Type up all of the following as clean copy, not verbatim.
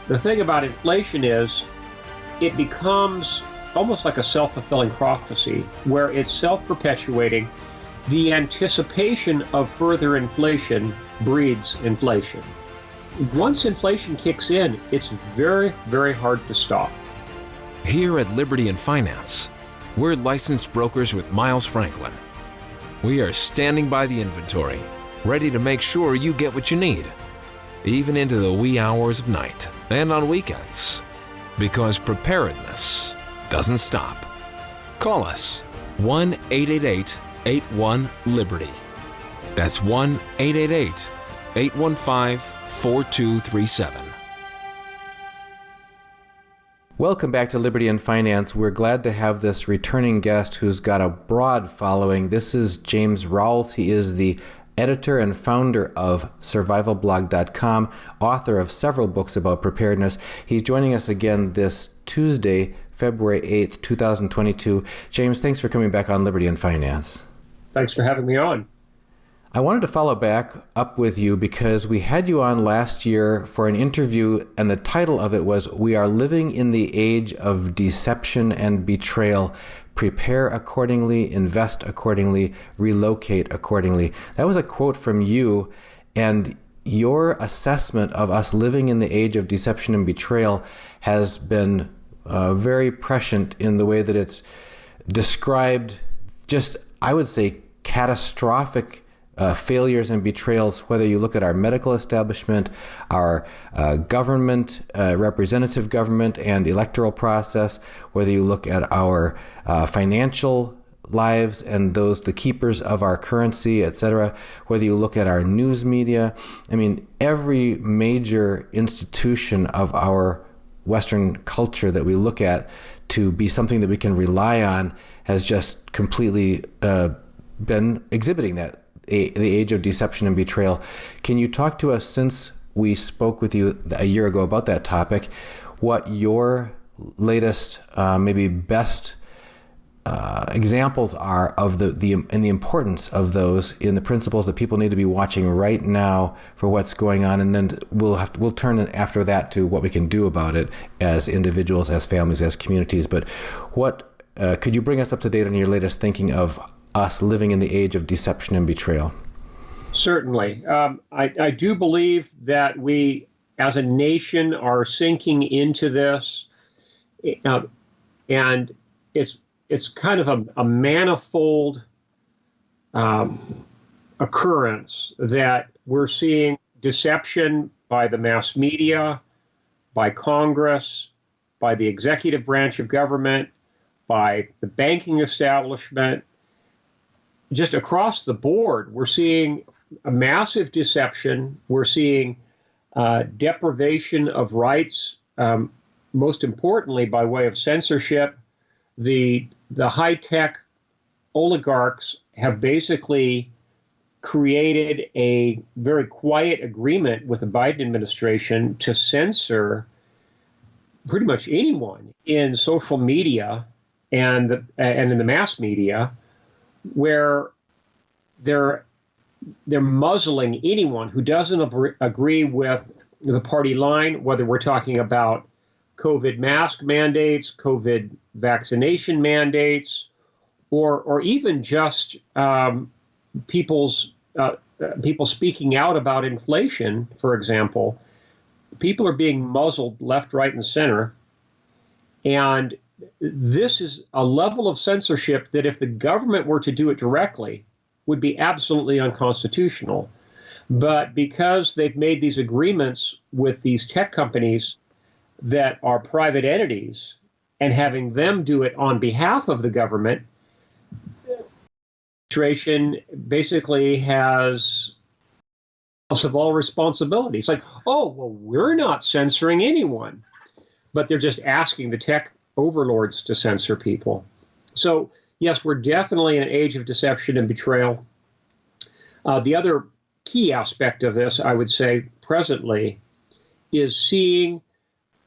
The thing about inflation is it becomes almost like a self-fulfilling prophecy where it's self-perpetuating. The anticipation of further inflation breeds inflation. Once inflation kicks in, it's very, very hard to stop. Here at Liberty and Finance, we're licensed brokers with Miles Franklin. We are standing by the inventory, ready to make sure you get what you need, even into the wee hours of night and on weekends, because preparedness doesn't stop. Call us 1-888-81-LIBERTY. That's 1-888-815-4237. Welcome back to Liberty and Finance. We're glad to have this returning guest who's got a broad following. This is James Rawles. He is the editor and founder of survivalblog.com, author of several books about preparedness. He's joining us again this Tuesday, February 8th, 2022. James, thanks for coming back on Liberty and Finance. Thanks for having me on. I wanted to follow back up with you because we had you on last year for an interview, and the title of it was "We Are Living in the Age of Deception and Betrayal. Prepare accordingly, invest accordingly, relocate accordingly." That was a quote from you, and your assessment of us living in the age of deception and betrayal has been very prescient in the way that it's described just, I would say, catastrophic failures and betrayals, whether you look at our medical establishment, our government, representative government and electoral process, whether you look at our financial lives and the keepers of our currency, etc., whether you look at our news media. I mean, every major institution of our Western culture that we look at to be something that we can rely on has just completely been exhibiting that. The age of deception and betrayal. Can you talk to us, since we spoke with you a year ago about that topic, what your latest, maybe best examples are of the importance of those in the principles that people need to be watching right now for what's going on, and then we'll turn after that to what we can do about it as individuals, as families, as communities. But what could you bring us up to date on your latest thinking of us living in the age of deception and betrayal? Certainly. I do believe that we, as a nation, are sinking into this, and it's kind of a manifold occurrence that we're seeing deception by the mass media, by Congress, by the executive branch of government, by the banking establishment. Just across the board, we're seeing a massive deception. We're seeing deprivation of rights, most importantly by way of censorship. The high-tech oligarchs have basically created a very quiet agreement with the Biden administration to censor pretty much anyone in social media and in the mass media, where they're muzzling anyone who doesn't agree with the party line, whether we're talking about COVID mask mandates, COVID vaccination mandates, or even just people speaking out about inflation, for example. People are being muzzled left, right, and center. And this is a level of censorship that, if the government were to do it directly, would be absolutely unconstitutional. But because they've made these agreements with these tech companies that are private entities, and having them do it on behalf of the government, the administration basically has of all responsibility. It's like, oh, well, we're not censoring anyone, but they're just asking the tech overlords to censor people. So, yes, we're definitely in an age of deception and betrayal. The other key aspect of this, I would say, presently, is seeing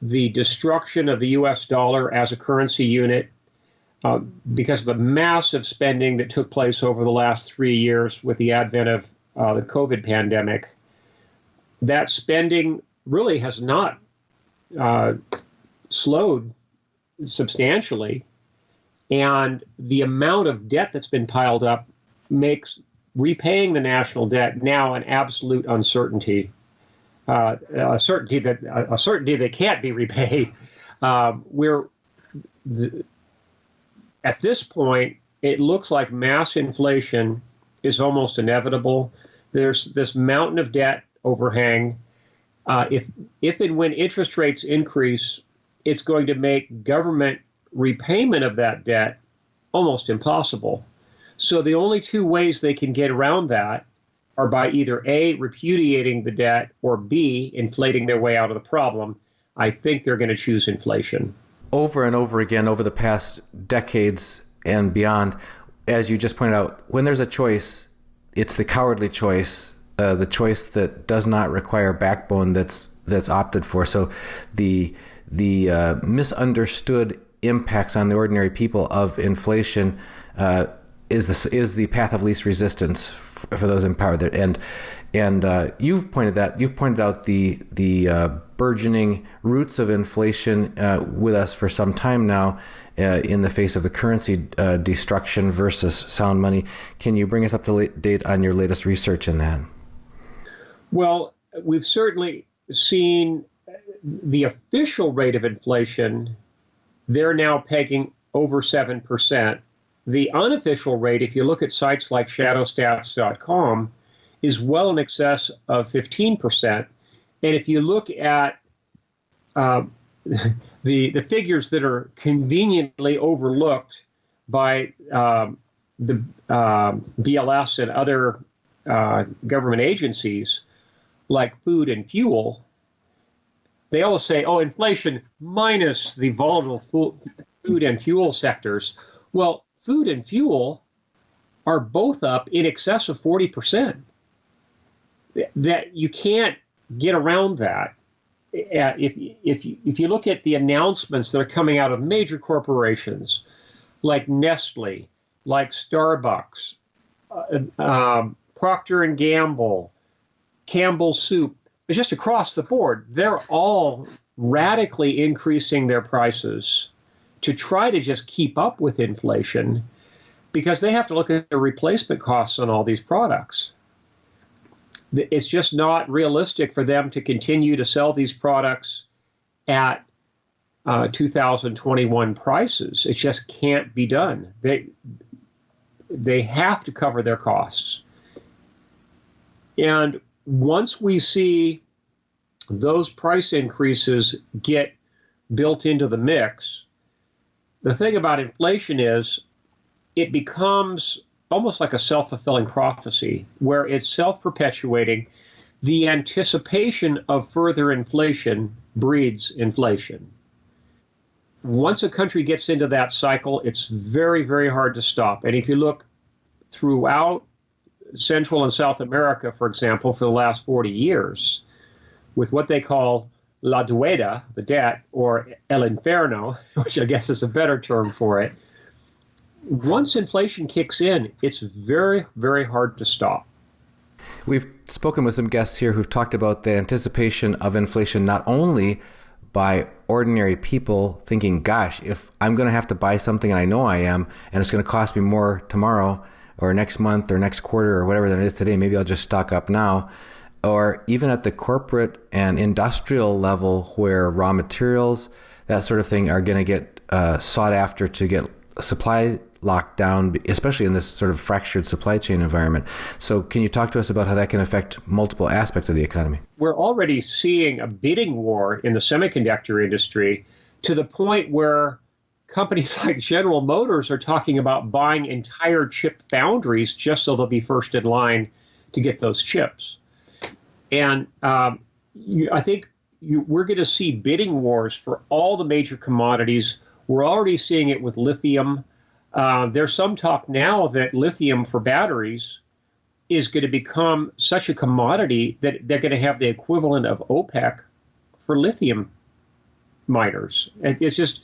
the destruction of the U.S. dollar as a currency unit because of the massive spending that took place over the last 3 years with the advent of the COVID pandemic. That spending really has not slowed substantially, and the amount of debt that's been piled up makes repaying the national debt now an absolute uncertainty, a certainty that can't be repaid. At this point, it looks like mass inflation is almost inevitable. There's this mountain of debt overhang. If and when interest rates increase, it's going to make government repayment of that debt almost impossible. So the only two ways they can get around that are by either A, repudiating the debt, or B, inflating their way out of the problem. I think they're going to choose inflation. Over and over again, over the past decades and beyond, as you just pointed out, when there's a choice, it's the cowardly choice, the choice that does not require backbone that's opted for. So the misunderstood impacts on the ordinary people of inflation is the path of least resistance for those in power. And you've pointed out the burgeoning roots of inflation with us for some time now, in the face of the currency destruction versus sound money. Can you bring us up to date on your latest research in that? Well, we've certainly seen the official rate of inflation. They're now pegging over 7%. The unofficial rate, if you look at sites like shadowstats.com, is well in excess of 15%. And if you look at the figures that are conveniently overlooked by the BLS and other government agencies, like food and fuel, they always say, oh, inflation minus the volatile food and fuel sectors. Well, food and fuel are both up in excess of 40%. That you can't get around that. If you look at the announcements that are coming out of major corporations like Nestle, like Starbucks, Procter & Gamble, Campbell's Soup, just across the board, they're all radically increasing their prices to try to just keep up with inflation, because they have to look at the replacement costs on all these products. It's just not realistic for them to continue to sell these products at 2021 prices. It just can't be done. They have to cover their costs. And once we see those price increases get built into the mix, the thing about inflation is it becomes almost like a self-fulfilling prophecy, where it's self-perpetuating. The anticipation of further inflation breeds inflation. Once a country gets into that cycle, it's very, very hard to stop. And if you look throughout Central and South America, for example, for the last 40 years, with what they call la deuda, the debt, or el inferno, which I guess is a better term for it, once inflation kicks in, it's very, very hard to stop. We've spoken with some guests here who've talked about the anticipation of inflation not only by ordinary people thinking, gosh, if I'm going to have to buy something, and I know I am, and it's going to cost me more tomorrow or next month or next quarter or whatever that is today, maybe I'll just stock up now. Or even at the corporate and industrial level, where raw materials, that sort of thing, are going to get sought after to get supply locked down, especially in this sort of fractured supply chain environment. So can you talk to us about how that can affect multiple aspects of the economy? We're already seeing a bidding war in the semiconductor industry, to the point where companies like General Motors are talking about buying entire chip foundries just so they'll be first in line to get those chips. And I think we're going to see bidding wars for all the major commodities. We're already seeing it with lithium. There's some talk now that lithium for batteries is going to become such a commodity that they're going to have the equivalent of OPEC for lithium miners. It's just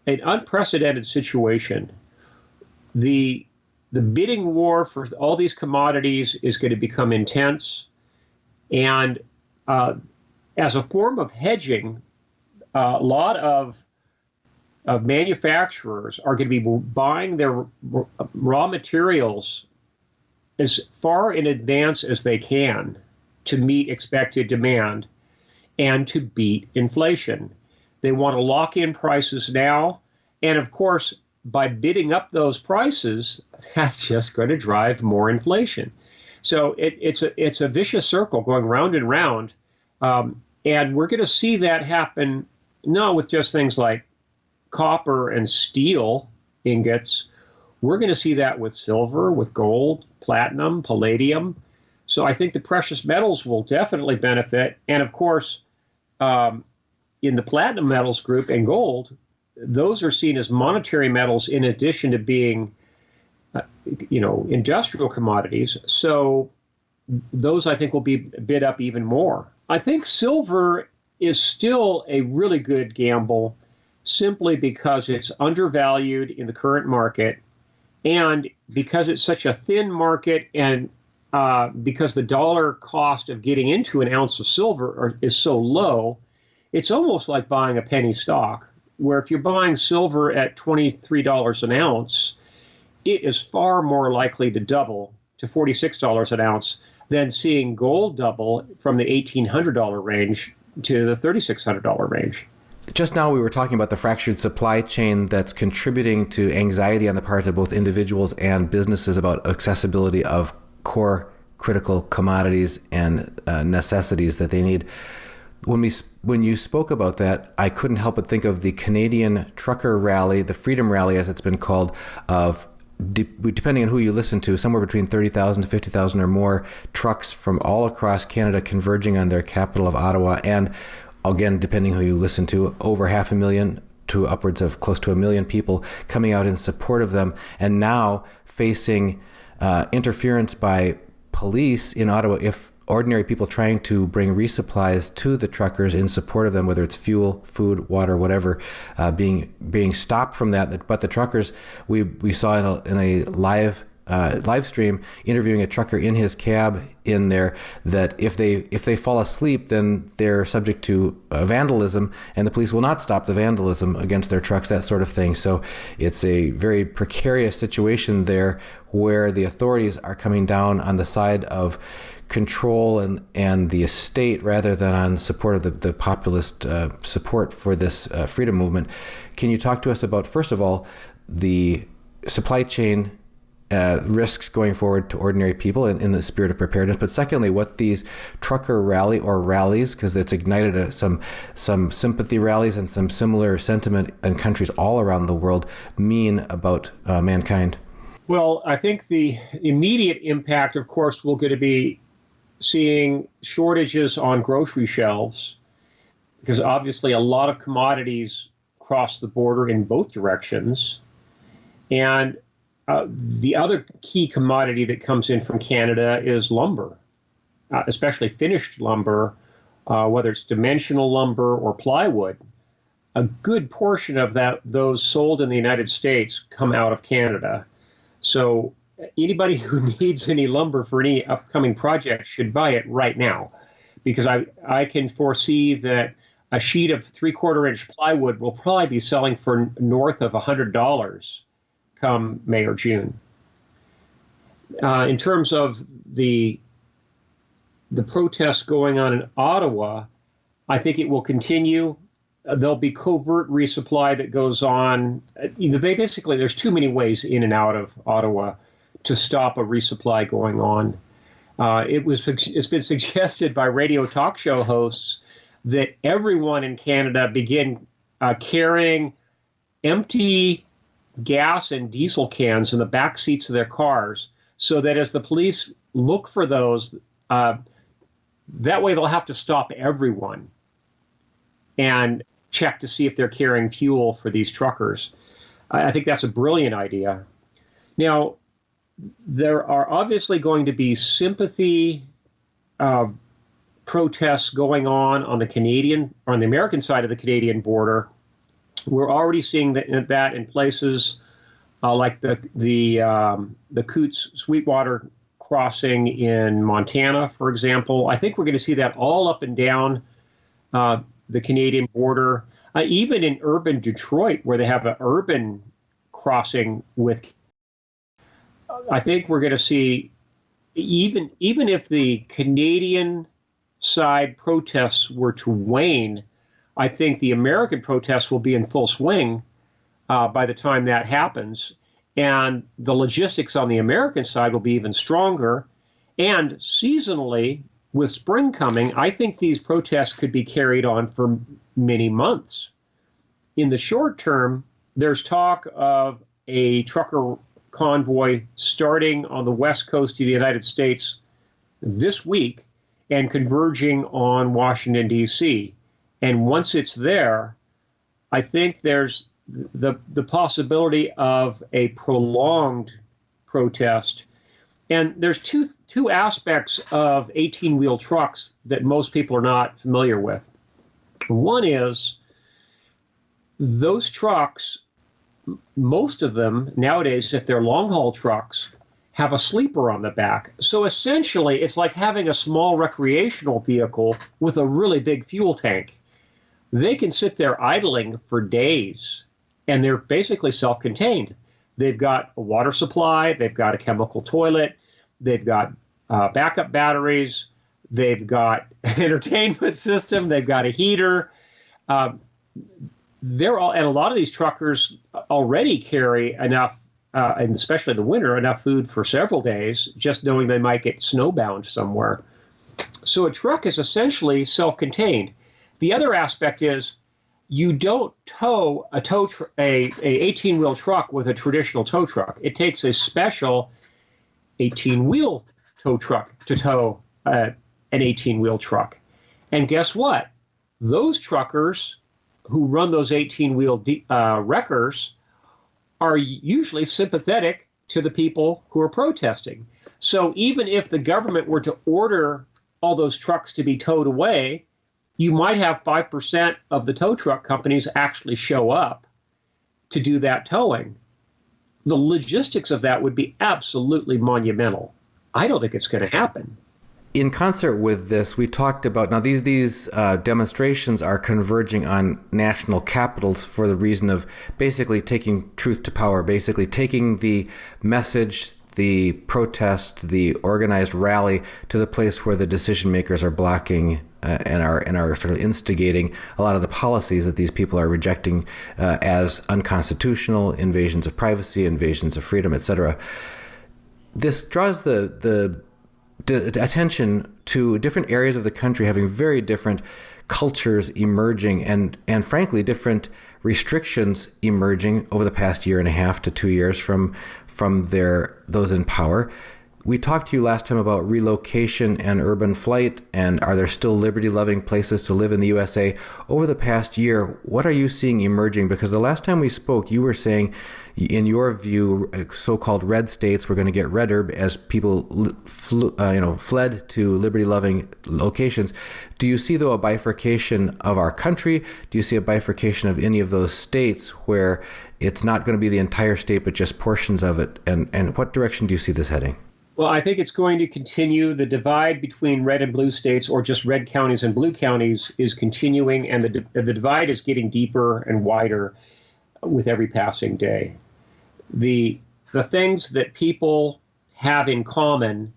an unprecedented situation. The bidding war for all these commodities is going to become intense. And as a form of hedging, a lot of manufacturers are going to be buying their raw materials as far in advance as they can to meet expected demand and to beat inflation. They want to lock in prices now. And of course, by bidding up those prices, that's just going to drive more inflation. So it's a vicious circle going round and round. And we're going to see that happen not with just things like copper and steel ingots. We're going to see that with silver, with gold, platinum, palladium. So I think the precious metals will definitely benefit. And of course, in the platinum metals group and gold, those are seen as monetary metals in addition to being, industrial commodities. So those, I think, will be bid up even more. I think silver is still a really good gamble simply because it's undervalued in the current market and because it's such a thin market and because the dollar cost of getting into an ounce of silver is so low, it's almost like buying a penny stock, where if you're buying silver at $23 an ounce, it is far more likely to double to $46 an ounce than seeing gold double from the $1,800 range to the $3,600 range. Just now we were talking about the fractured supply chain that's contributing to anxiety on the part of both individuals and businesses about accessibility of core critical commodities and necessities that they need. When you spoke about that, I couldn't help but think of the Canadian trucker rally, the Freedom Rally as it's been called, of depending on who you listen to, somewhere between 30,000 to 50,000 or more trucks from all across Canada converging on their capital of Ottawa. And again, depending who you listen to, over 500,000 to upwards of close to 1 million people coming out in support of them, and now facing interference by police in Ottawa if ordinary people trying to bring resupplies to the truckers in support of them, whether it's fuel, food, water, whatever, being stopped from that. But the truckers, we saw in a live stream interviewing a trucker in his cab in there, that if they fall asleep, then they're subject to vandalism, and the police will not stop the vandalism against their trucks, that sort of thing. So it's a very precarious situation there, where the authorities are coming down on the side of control and the estate rather than on support of the populist support for this freedom movement. Can you talk to us about, first of all, the supply chain risks going forward to ordinary people in the spirit of preparedness, but secondly, what these trucker rally or rallies, because it's ignited some sympathy rallies and some similar sentiment in countries all around the world, mean about mankind? Well, I think the immediate impact, of course, will going to be seeing shortages on grocery shelves, because obviously a lot of commodities cross the border in both directions. And the other key commodity that comes in from Canada is lumber, especially finished lumber, whether it's dimensional lumber or plywood. A good portion of those sold in the United States come out of Canada. So anybody who needs any lumber for any upcoming project should buy it right now, because I can foresee that a sheet of 3/4-inch plywood will probably be selling for north of $100 come May or June. In terms of the protests going on in Ottawa, I think it will continue. There'll be covert resupply that goes on. There's too many ways in and out of Ottawa to stop a resupply going on. It's been suggested by radio talk show hosts that everyone in Canada begin carrying empty gas and diesel cans in the back seats of their cars, so that as the police look for those, that way they'll have to stop everyone and check to see if they're carrying fuel for these truckers. I think that's a brilliant idea. Now, there are obviously going to be sympathy protests going on the American side of the Canadian border. We're already seeing that in places like the Coots Sweetwater crossing in Montana, for example. I think we're going to see that all up and down the Canadian border, even in urban Detroit, where they have an urban crossing with. I think we're going to see, even if the Canadian side protests were to wane, I think the American protests will be in full swing by the time that happens. And the logistics on the American side will be even stronger. And seasonally, with spring coming, I think these protests could be carried on for many months. In the short term, there's talk of a trucker convoy starting on the west coast of the United States this week and converging on Washington, D.C. And once it's there, I think there's the possibility of a prolonged protest. And there's two aspects of 18-wheel trucks that most people are not familiar with. One is those trucks, most of them nowadays, if they're long-haul trucks, have a sleeper on the back. So essentially, it's like having a small recreational vehicle with a really big fuel tank. They can sit there idling for days, and they're basically self-contained. They've got a water supply, they've got a chemical toilet, they've got backup batteries, they've got an entertainment system, they've got a heater. And a lot of these truckers already carry enough, and especially in the winter, enough food for several days, just knowing they might get snowbound somewhere. So a truck is essentially self-contained. The other aspect is you don't tow a 18-wheel truck with a traditional tow truck. It takes a special 18-wheel tow truck to tow an 18-wheel truck. And guess what? Those truckers who run those 18-wheel wreckers are usually sympathetic to the people who are protesting. So even if the government were to order all those trucks to be towed away, you might have 5% of the tow truck companies actually show up to do that towing. The logistics of that would be absolutely monumental. I don't think it's going to happen. In concert with this, we talked about, now these demonstrations are converging on national capitals for the reason of basically taking truth to power, basically taking the message, the protest, the organized rally to the place where the decision makers are blocking and are sort of instigating a lot of the policies that these people are rejecting as unconstitutional, invasions of privacy, invasions of freedom, etc. This draws the attention to different areas of the country having very different cultures emerging and frankly different restrictions emerging over the past year and a half to 2 years from those in power. We talked to you last time about relocation and urban flight, and are there still liberty-loving places to live in the USA? Over the past year, what are you seeing emerging? Because the last time we spoke, you were saying, in your view, so-called red states were going to get redder as people fled to liberty-loving locations. Do you see, though, a bifurcation of our country? Do you see a bifurcation of any of those states where it's not going to be the entire state, but just portions of it? And what direction do you see this heading? Well, I think it's going to continue. The divide between red and blue states, or just red counties and blue counties, is continuing, and the divide is getting deeper and wider with every passing day. The things that people have in common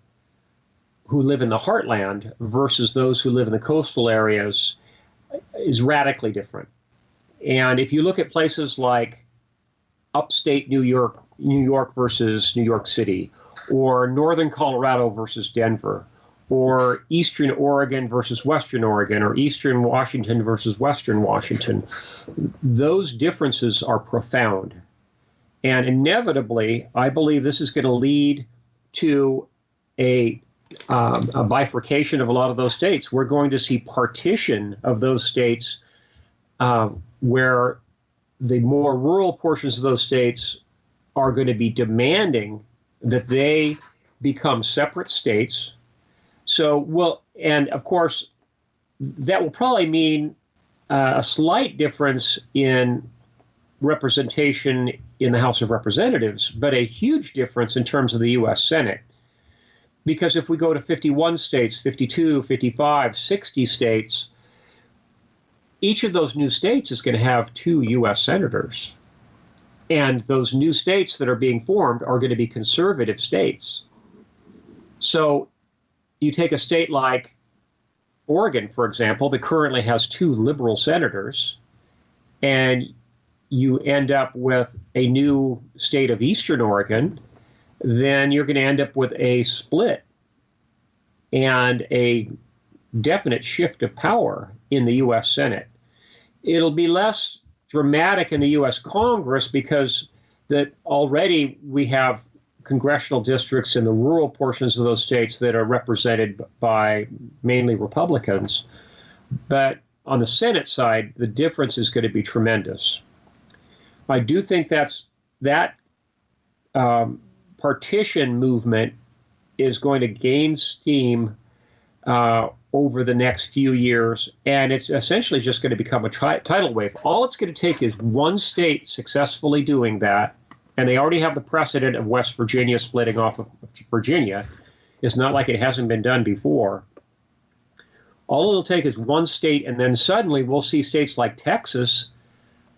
who live in the heartland versus those who live in the coastal areas is radically different. And if you look at places like upstate New York versus New York City, or northern Colorado versus Denver, or eastern Oregon versus western Oregon, or eastern Washington versus western Washington, those differences are profound. And inevitably, I believe this is going to lead to a bifurcation of a lot of those states. We're going to see partition of those states where the more rural portions of those states are going to be demanding that they become separate states. And of course, that will probably mean a slight difference in representation in the House of Representatives, but a huge difference in terms of the U.S. Senate. Because if we go to 51 states, 52, 55, 60 states, each of those new states is going to have 2 U.S. senators. And those new states that are being formed are going to be conservative states. So you take a state like Oregon, for example, that currently has 2 liberal senators, and you end up with a new state of Eastern Oregon, then you're going to end up with a split and a definite shift of power in the U.S. Senate. It'll be less dramatic in the U.S. Congress because that already we have congressional districts in the rural portions of those states that are represented by mainly Republicans. But on the Senate side, the difference is going to be tremendous. I do think that partition movement is going to gain steam over the next few years, and it's essentially just going to become a tidal wave. All it's going to take is one state successfully doing that, and they already have the precedent of West Virginia splitting off of Virginia. It's not like it hasn't been done before. All it'll take is one state, and then suddenly we'll see states like Texas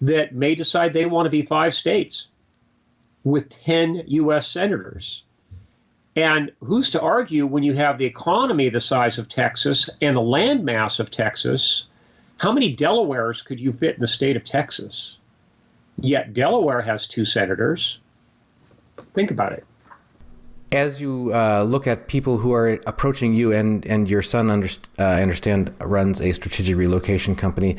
that may decide they want to be 5 states with 10 U.S. senators. And who's to argue when you have the economy the size of Texas and the land mass of Texas, how many Delawares could you fit in the state of Texas? Yet Delaware has 2 senators. Think about it. As you look at people who are approaching you, and your son, I understand, runs a strategic relocation company,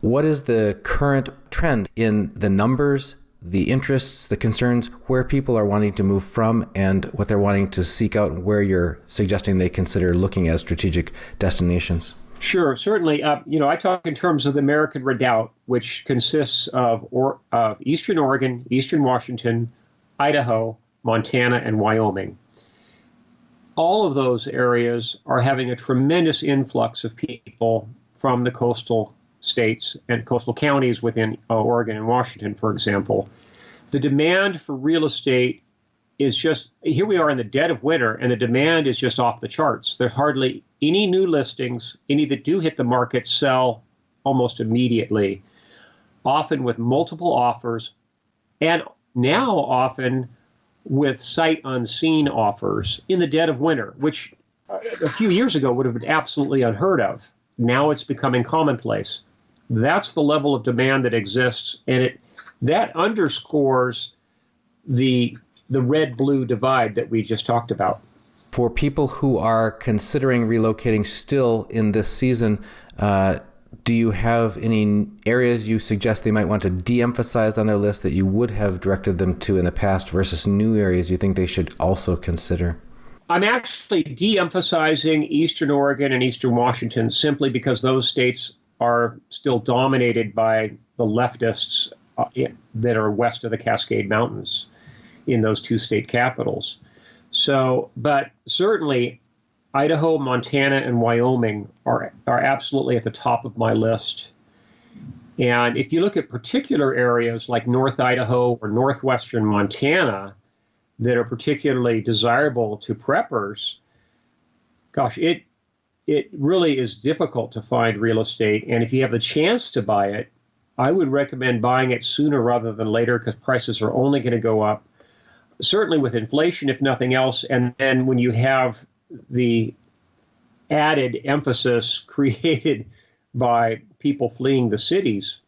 what is the current trend in the numbers, the interests, the concerns, where people are wanting to move from and what they're wanting to seek out, and where you're suggesting they consider looking as strategic destinations? Sure, certainly. I talk in terms of the American Redoubt, which consists of Eastern Oregon, Eastern Washington, Idaho, Montana, and Wyoming. All of those areas are having a tremendous influx of people from the coastal states and coastal counties within Oregon and Washington, for example. The demand for real estate is just, here we are in the dead of winter, and the demand is just off the charts. There's hardly any new listings. Any that do hit the market sell almost immediately, often with multiple offers, and now often with sight unseen offers in the dead of winter, which a few years ago would have been absolutely unheard of. Now it's becoming commonplace. That's the level of demand that exists, and that underscores the red-blue divide that we just talked about. For people who are considering relocating still in this season, do you have any areas you suggest they might want to de-emphasize on their list that you would have directed them to in the past versus new areas you think they should also consider? I'm actually de-emphasizing Eastern Oregon and Eastern Washington simply because those states are still dominated by the leftists that are west of the Cascade Mountains in those 2 state capitals. So, but certainly Idaho, Montana, and Wyoming are absolutely at the top of my list. And if you look at particular areas like North Idaho or northwestern Montana that are particularly desirable to preppers, gosh, it really is difficult to find real estate. And if you have the chance to buy it, I would recommend buying it sooner rather than later because prices are only going to go up, certainly with inflation, if nothing else. And then when you have the added emphasis created by people fleeing the cities,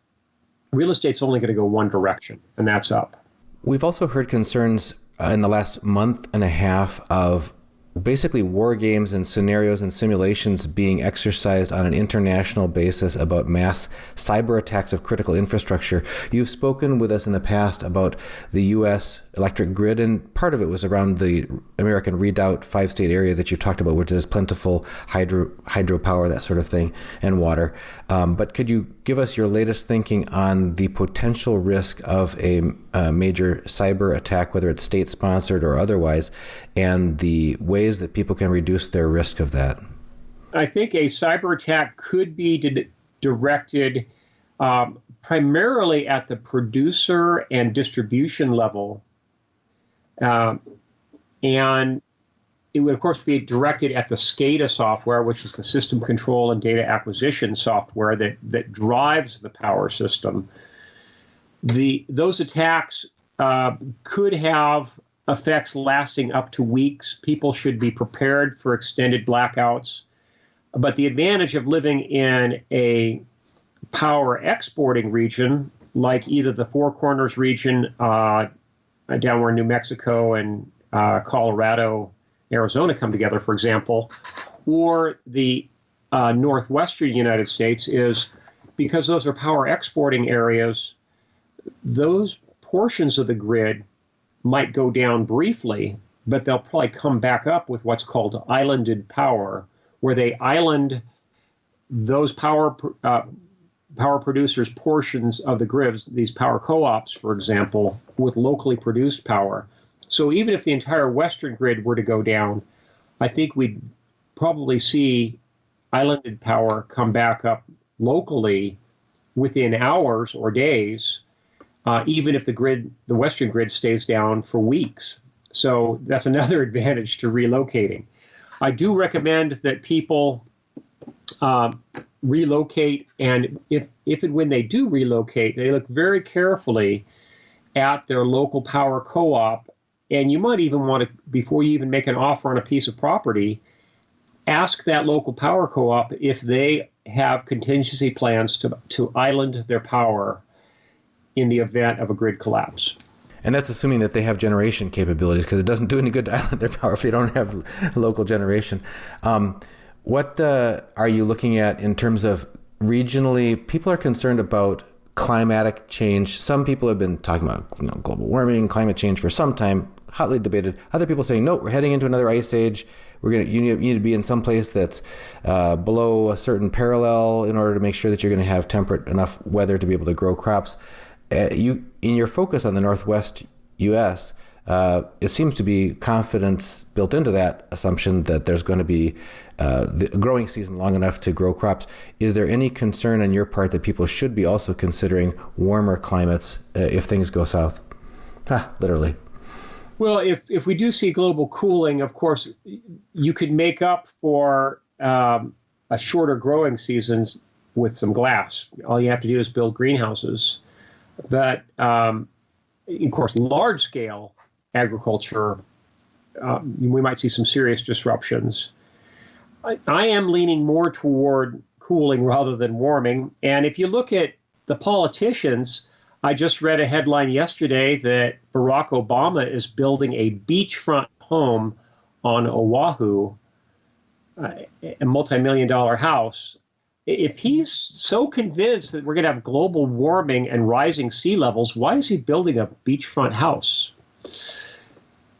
real estate's only going to go one direction, and that's up. We've also heard concerns in the last month and a half of basically war games and scenarios and simulations being exercised on an international basis about mass cyber attacks of critical infrastructure. You've spoken with us in the past about the U.S. electric grid, and part of it was around the American Redoubt 5-state area that you talked about, which is plentiful hydropower, that sort of thing, and water. But could you give us your latest thinking on the potential risk of a major cyber attack, whether it's state-sponsored or otherwise, and the ways that people can reduce their risk of that? I think a cyber attack could be directed primarily at the producer and distribution level. And it would, of course, be directed at the SCADA software, which is the system control and data acquisition software that drives the power system. Those attacks could have effects lasting up to weeks. People should be prepared for extended blackouts. But the advantage of living in a power exporting region, like either the Four Corners region down where New Mexico and Colorado, Arizona come together, for example, or the northwestern United States, is because those are power exporting areas, those portions of the grid might go down briefly, but they'll probably come back up with what's called islanded power, where they island those power producers' portions of the grids, these power co-ops, for example, with locally produced power. So even if the entire Western grid were to go down, I think we'd probably see islanded power come back up locally within hours or days, even if the Western grid stays down for weeks. So that's another advantage to relocating. I do recommend that people relocate, and if and when they do relocate, they look very carefully at their local power co-op. And you might even want to, before you even make an offer on a piece of property, ask that local power co-op if they have contingency plans to island their power in the event of a grid collapse. And that's assuming that they have generation capabilities, because it doesn't do any good to island their power if they don't have local generation. What are you looking at in terms of regionally? People are concerned about climatic change. Some people have been talking about global warming, climate change for some time, hotly debated. Other people saying, no, we're heading into another ice age. You need to be in some place that's below a certain parallel in order to make sure that you're going to have temperate enough weather to be able to grow crops. In your focus on the Northwest U.S., it seems to be confidence built into that assumption that there's going to be the growing season long enough to grow crops. Is there any concern on your part that people should be also considering warmer climates if things go south? Literally. Well, if we do see global cooling, of course, you could make up for a shorter growing seasons with some glass. All you have to do is build greenhouses. But, of course, large-scale agriculture, we might see some serious disruptions. I am leaning more toward cooling rather than warming. And if you look at the politicians, I just read a headline yesterday that Barack Obama is building a beachfront home on Oahu, a multi-million-dollar house. If he's so convinced that we're going to have global warming and rising sea levels, why is he building a beachfront house?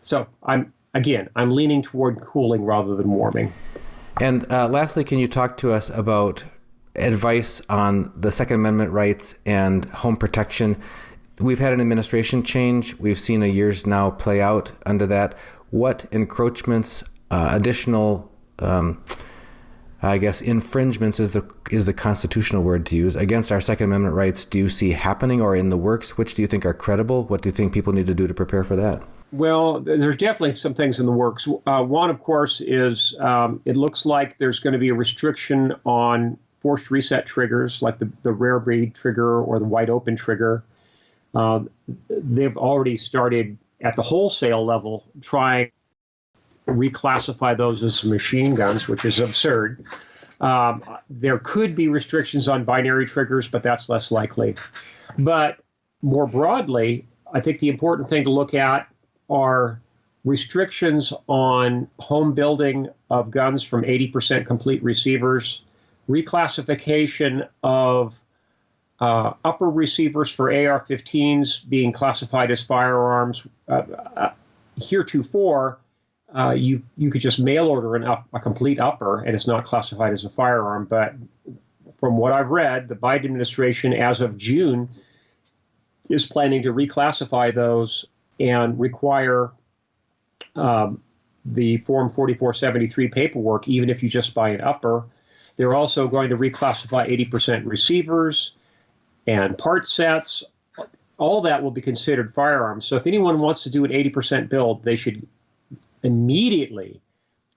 So I'm leaning toward cooling rather than warming. And lastly, can you talk to us about advice on the Second Amendment rights and home protection? We've had an administration change. We've seen a year's now play out under that. What encroachments, additional infringements is the constitutional word to use against our Second Amendment rights do you see happening or in the works? Which do you think are credible? What do you think people need to do to prepare for that? Well, there's definitely some things in the works. One, of course, is it looks like there's going to be a restriction on forced reset triggers, like the rare breed trigger or the wide open trigger. They've already started at the wholesale level trying reclassify those as machine guns, which is absurd. There could be restrictions on binary triggers, but that's less likely. But more broadly, I think the important thing to look at are restrictions on home building of guns from 80% complete receivers, reclassification of upper receivers for AR-15s being classified as firearms. Heretofore, you could just mail order a complete upper, and it's not classified as a firearm. But from what I've read, the Biden administration, as of June, is planning to reclassify those and require the Form 4473 paperwork, even if you just buy an upper. They're also going to reclassify 80% receivers and part sets. All that will be considered firearms. So if anyone wants to do an 80% build, they should immediately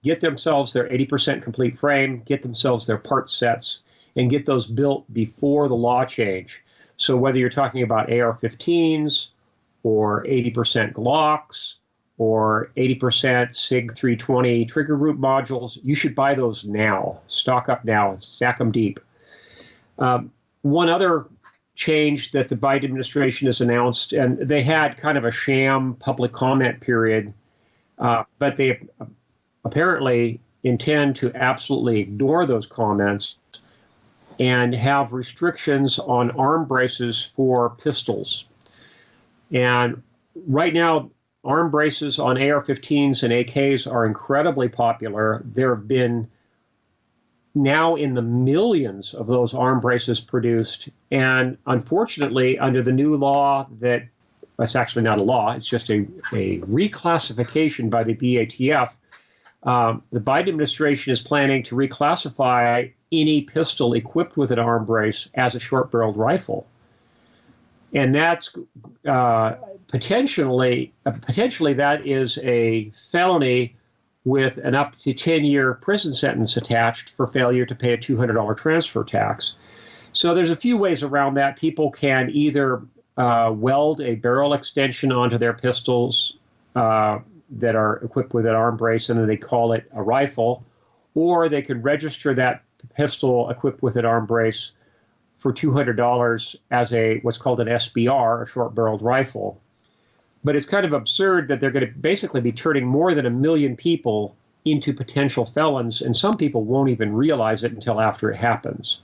get themselves their 80% complete frame, get themselves their part sets, and get those built before the law change. So whether you're talking about AR-15s or 80% Glocks or 80% SIG 320 trigger group modules, you should buy those now. Stock up now. Stack them deep. One other change that the Biden administration has announced, and they had kind of a sham public comment period, but they apparently intend to absolutely ignore those comments and have restrictions on arm braces for pistols. And right now, arm braces on AR-15s and AKs are incredibly popular. There have been now in the millions of those arm braces produced. And unfortunately, under the new law that's actually not a law, it's just a reclassification by the BATF, the Biden administration is planning to reclassify any pistol equipped with an arm brace as a short-barreled rifle. And that's potentially that is a felony with an up to 10-year prison sentence attached for failure to pay a $200 transfer tax. So there's a few ways around that. People can either weld a barrel extension onto their pistols that are equipped with an arm brace, and then they call it a rifle, or they could register that pistol equipped with an arm brace for $200 as what's called an SBR, a short-barreled rifle. But it's kind of absurd that they're going to basically be turning more than 1 million people into potential felons, and some people won't even realize it until after it happens.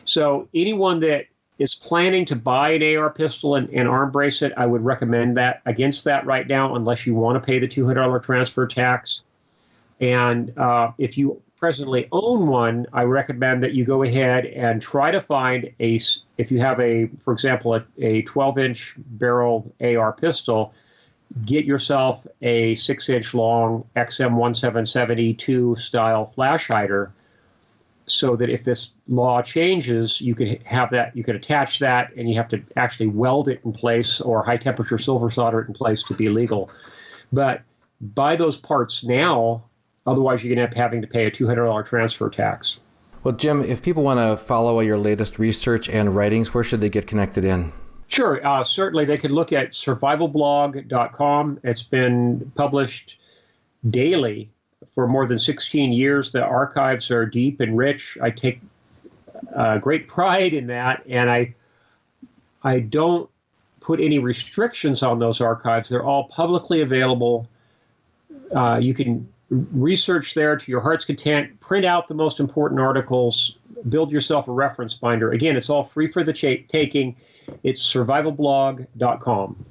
So anyone that is planning to buy an AR pistol and arm brace it, I would recommend that against that right now, unless you want to pay the $200 transfer tax. And if you presently own one, I recommend that you go ahead and try to find if you have for example, a 12-inch barrel AR pistol, get yourself a 6-inch long XM1770-2 style flash hider, so that if this law changes, you can have that, you can attach that, and you have to actually weld it in place or high temperature silver solder it in place to be legal. But buy those parts now. Otherwise, you're going to end up having to pay a $200 transfer tax. Well, Jim, if people want to follow your latest research and writings, where should they get connected in? Sure. Certainly, they can look at survivalblog.com. It's been published daily for more than 16 years. The archives are deep and rich. I take great pride in that, and I don't put any restrictions on those archives. They're all publicly available. You can research there to your heart's content, print out the most important articles, build yourself a reference binder. Again, it's all free for the taking. It's survivalblog.com.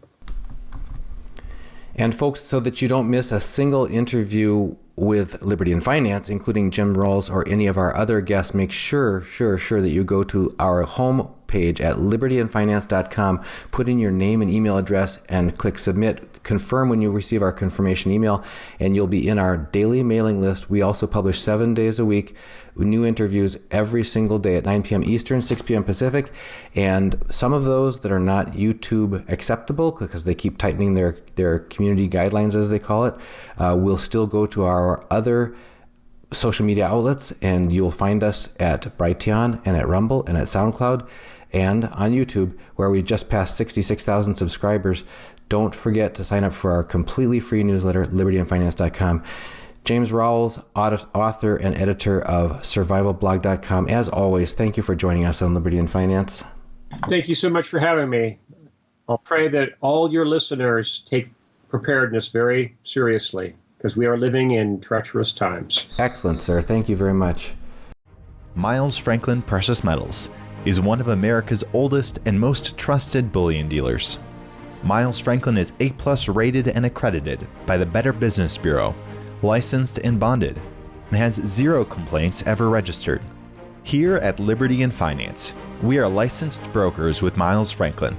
And folks, so that you don't miss a single interview with Liberty and Finance, including Jim Rawles or any of our other guests, make sure that you go to our home page at libertyandfinance.com, put in your name and email address, and click submit. Confirm when you receive our confirmation email, and you'll be in our daily mailing list. We also publish 7 days a week, new interviews every single day at 9 p.m. Eastern, 6 p.m. Pacific, and some of those that are not YouTube acceptable because they keep tightening their community guidelines, as they call it, will still go to our other social media outlets, and you'll find us at Brighteon and at Rumble and at SoundCloud and on YouTube, where we just passed 66,000 subscribers. Don't forget to sign up for our completely free newsletter, libertyandfinance.com. James Rawles, author and editor of survivalblog.com. As always, thank you for joining us on Liberty and Finance. Thank you so much for having me. I'll pray that all your listeners take preparedness very seriously, because we are living in treacherous times. Excellent, sir. Thank you very much. Miles Franklin Precious Metals is one of America's oldest and most trusted bullion dealers. Miles Franklin is A+ rated and accredited by the Better Business Bureau, licensed and bonded, and has 0 complaints ever registered. Here at Liberty and Finance, we are licensed brokers with Miles Franklin.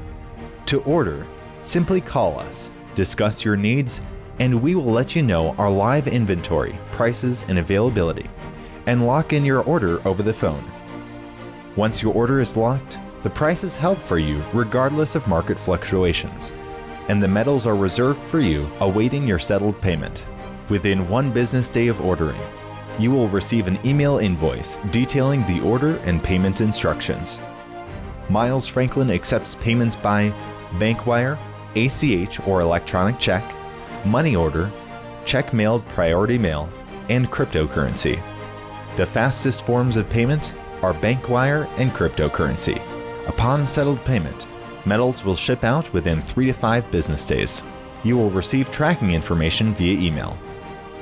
To order, simply call us, discuss your needs, and we will let you know our live inventory, prices, and availability, and lock in your order over the phone. Once your order is locked, the price is held for you regardless of market fluctuations, and the metals are reserved for you awaiting your settled payment. within 1 business day of ordering. You will receive an email invoice detailing the order and payment instructions. Miles Franklin accepts payments by bank wire, ACH or electronic check, money order, check mailed priority mail, and cryptocurrency. The fastest forms of payment are bank wire and cryptocurrency. Upon settled payment, metals will ship out within 3 to 5 business days. You will receive tracking information via email.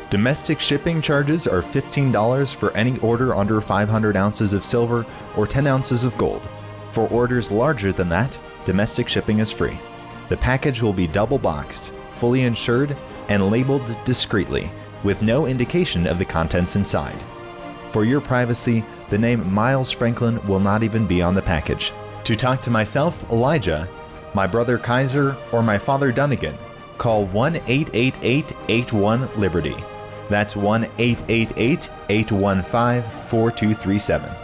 Domestic shipping charges are $15 for any order under 500 ounces of silver or 10 ounces of gold. For orders larger than that, domestic shipping is free. The package will be double boxed, fully insured, and labeled discreetly, with no indication of the contents inside. For your privacy, the name Miles Franklin will not even be on the package. To talk to myself, Elijah, my brother Kaiser, or my father Dunnigan, call 1-888-81-LIBERTY. That's 1-888-815-4237.